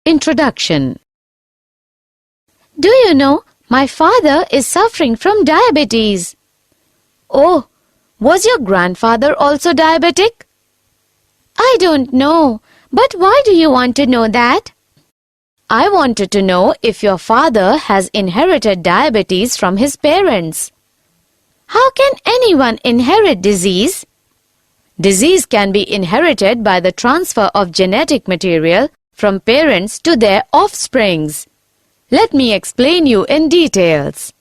Introduction. Do you know, my father is suffering from diabetes. Oh, was your grandfather also diabetic? I don't know, but why do you want to know that? I wanted to know if your father has inherited diabetes from his parents. How can anyone inherit disease? Disease can be inherited by the transfer of genetic material from parents to their offsprings. Let me explain you in details.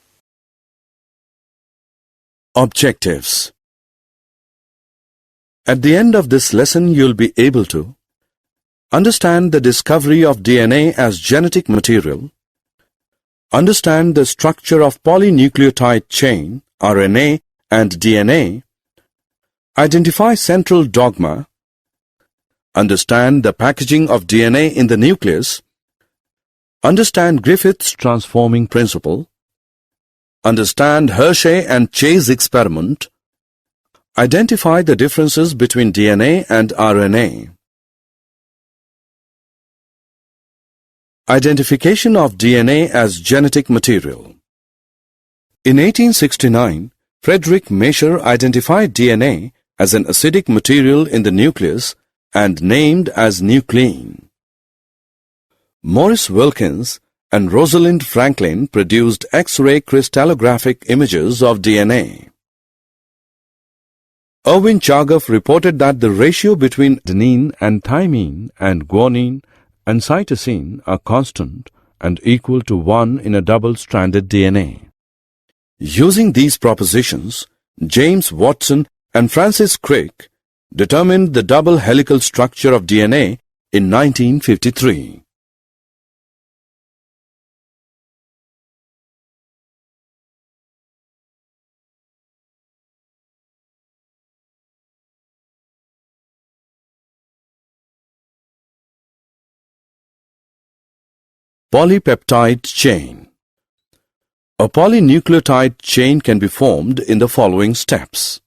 Objectives. At the end of this lesson, you'll be able to understand the discovery of DNA as genetic material, understand the structure of polynucleotide chain, RNA and DNA, identify central dogma, understand the packaging of DNA in the nucleus, understand Griffith's transforming principle, understand Hershey and Chase experiment, identify the differences between DNA and RNA. Identification of DNA as genetic material. In 1869, Frederick Masher identified DNA as an acidic material in the nucleus and named as nuclein. Maurice Wilkins and Rosalind Franklin produced X-ray crystallographic images of DNA. Erwin Chargaff reported that the ratio between adenine and thymine and guanine and cytosine are constant and equal to 1 in a double-stranded DNA. Using these propositions, James Watson and Francis Crick determined the double helical structure of DNA in 1953. Polypeptide chain. A polynucleotide chain can be formed in the following steps.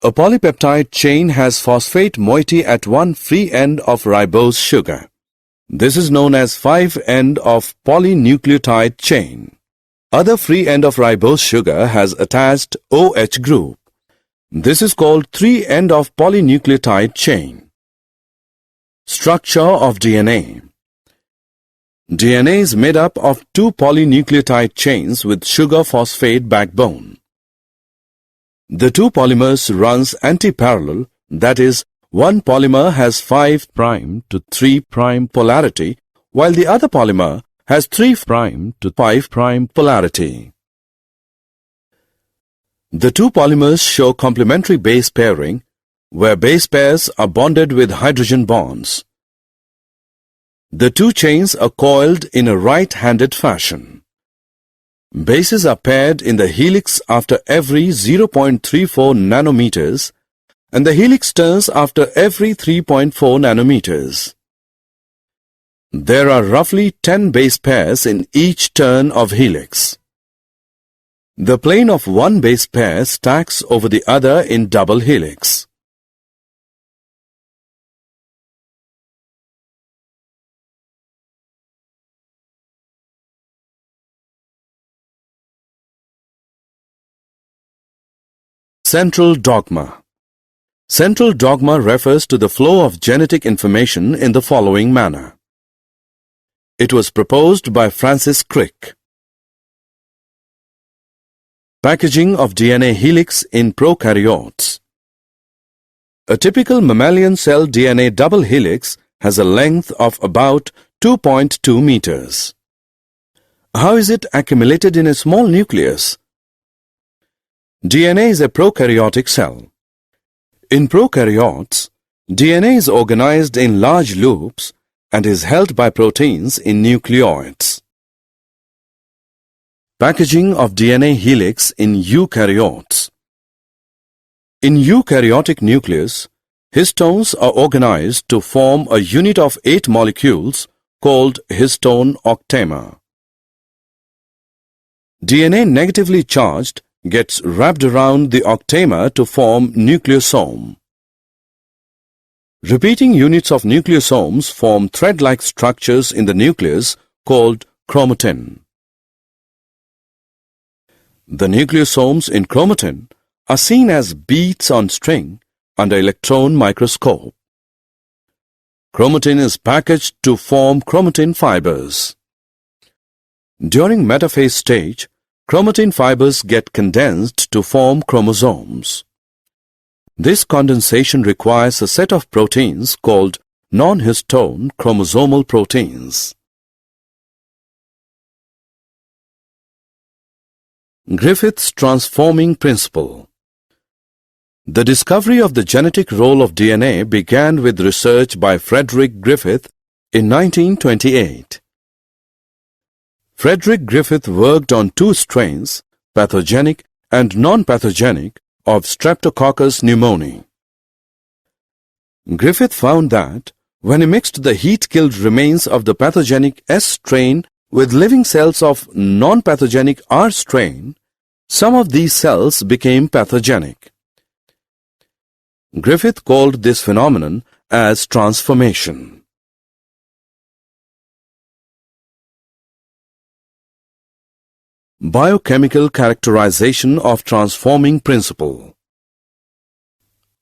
A polypeptide chain has phosphate moiety at one free end of ribose sugar. This is known as 5' of polynucleotide chain. Other free end of ribose sugar has attached OH group. This is called 3' of polynucleotide chain. Structure of DNA. DNA is made up of 2 polynucleotide chains with sugar-phosphate backbone. The 2 polymers runs anti-parallel, that is, one polymer has 5' to 3' polarity, while the other polymer has 3' to 5' polarity. The 2 polymers show complementary base pairing, where base pairs are bonded with hydrogen bonds. The 2 chains are coiled in a right-handed fashion. Bases are paired in the helix after every 0.34 nanometers and the helix turns after every 3.4 nanometers. There are roughly 10 base pairs in each turn of helix. The plane of one base pair stacks over the other in double helix. Central dogma. Central dogma refers to the flow of genetic information in the following manner. It was proposed by Francis Crick. Packaging of DNA helix in prokaryotes. A typical mammalian cell DNA double helix has a length of about 2.2 meters. How is it accumulated in a small nucleus? DNA is a prokaryotic cell. In prokaryotes, DNA is organized in large loops and is held by proteins in nucleoids. Packaging of DNA helix in eukaryotes. In eukaryotic nucleus, Histones are organized to form a unit of 8 molecules called histone octamer. DNA negatively charged gets wrapped around the octamer to form nucleosome. Repeating units of nucleosomes form thread-like structures in the nucleus called chromatin. The nucleosomes in chromatin are seen as beads on string under electron microscope. Chromatin is packaged to form chromatin fibers. During metaphase stage, chromatin fibers get condensed to form chromosomes. This condensation requires a set of proteins called non-histone chromosomal proteins. Griffith's transforming principle. The discovery of the genetic role of DNA began with research by Frederick Griffith in 1928. Frederick Griffith worked on 2 strains, pathogenic and non-pathogenic, of Streptococcus pneumoniae. Griffith found that when he mixed the heat-killed remains of the pathogenic S strain with living cells of non-pathogenic R strain, some of these cells became pathogenic. Griffith called this phenomenon as transformation. Biochemical characterization of transforming principle.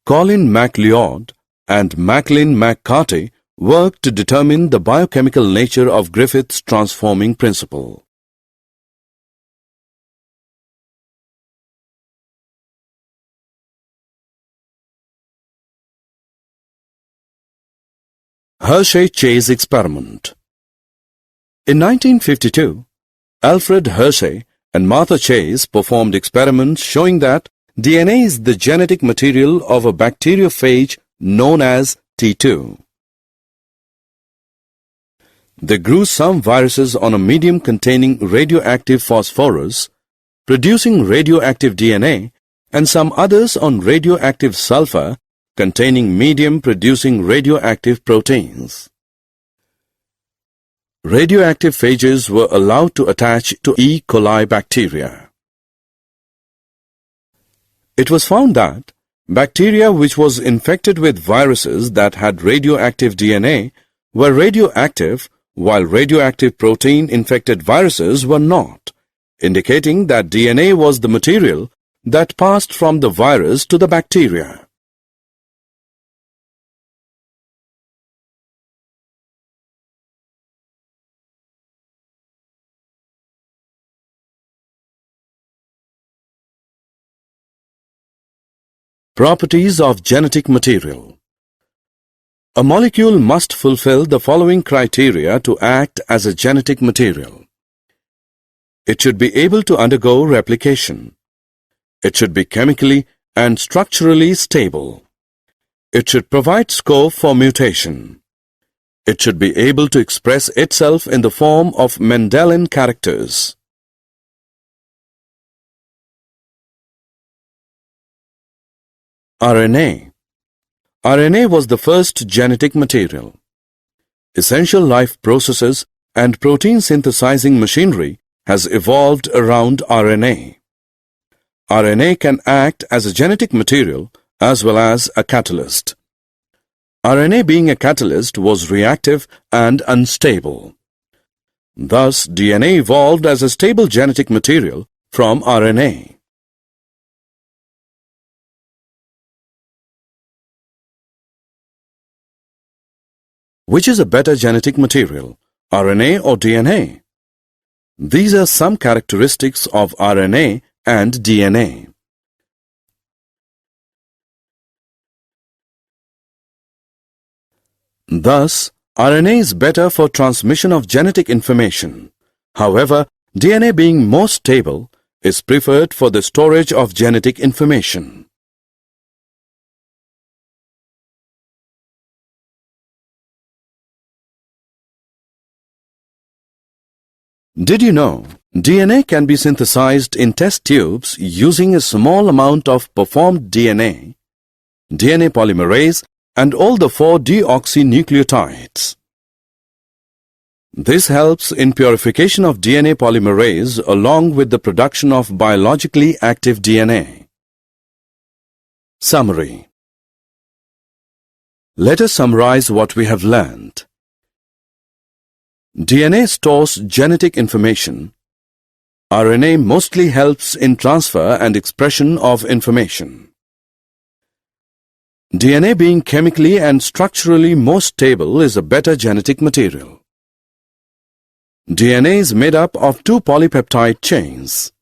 Colin MacLeod and Macklin McCarty worked to determine the biochemical nature of Griffith's transforming principle. Hershey-Chase experiment. In 1952, Alfred Hershey and Martha Chase performed experiments showing that DNA is the genetic material of a bacteriophage known as T2. They grew some viruses on a medium containing radioactive phosphorus, producing radioactive DNA, and some others on radioactive sulfur, containing medium producing radioactive proteins. Radioactive phages were allowed to attach to E. coli bacteria. It was found that bacteria which was infected with viruses that had radioactive DNA were radioactive, while radioactive protein-infected viruses were not, indicating that DNA was the material that passed from the virus to the bacteria. Properties of genetic material. A molecule must fulfill the following criteria to act as a genetic material. It should be able to undergo replication. It should be chemically and structurally stable. It should provide scope for mutation. It should be able to express itself in the form of Mendelian characters. RNA. RNA was the first genetic material. Essential life processes and protein synthesizing machinery has evolved around RNA. RNA can act as a genetic material as well as a catalyst. RNA being a catalyst was reactive and unstable. Thus, DNA evolved as a stable genetic material from RNA. Which is a better genetic material, RNA or DNA? These are some characteristics of RNA and DNA. Thus, RNA is better for transmission of genetic information. However, DNA being more stable is preferred for the storage of genetic information. Did you know DNA can be synthesized in test tubes using a small amount of performed DNA? DNA polymerase and all the 4 deoxynucleotides. This helps in purification of DNA polymerase along with the production of biologically active DNA. Summary. Let us summarize what we have learned. DNA stores genetic information. RNA mostly helps in transfer and expression of information. DNA being chemically and structurally more stable is a better genetic material. DNA is made up of 2 polypeptide chains.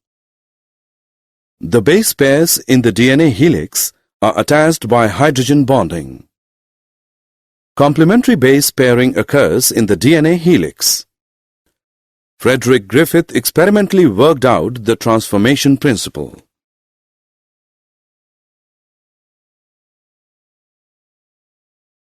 The base pairs in the DNA helix are attached by hydrogen bonding. Complementary base pairing occurs in the DNA helix. Frederick Griffith experimentally worked out the transformation principle.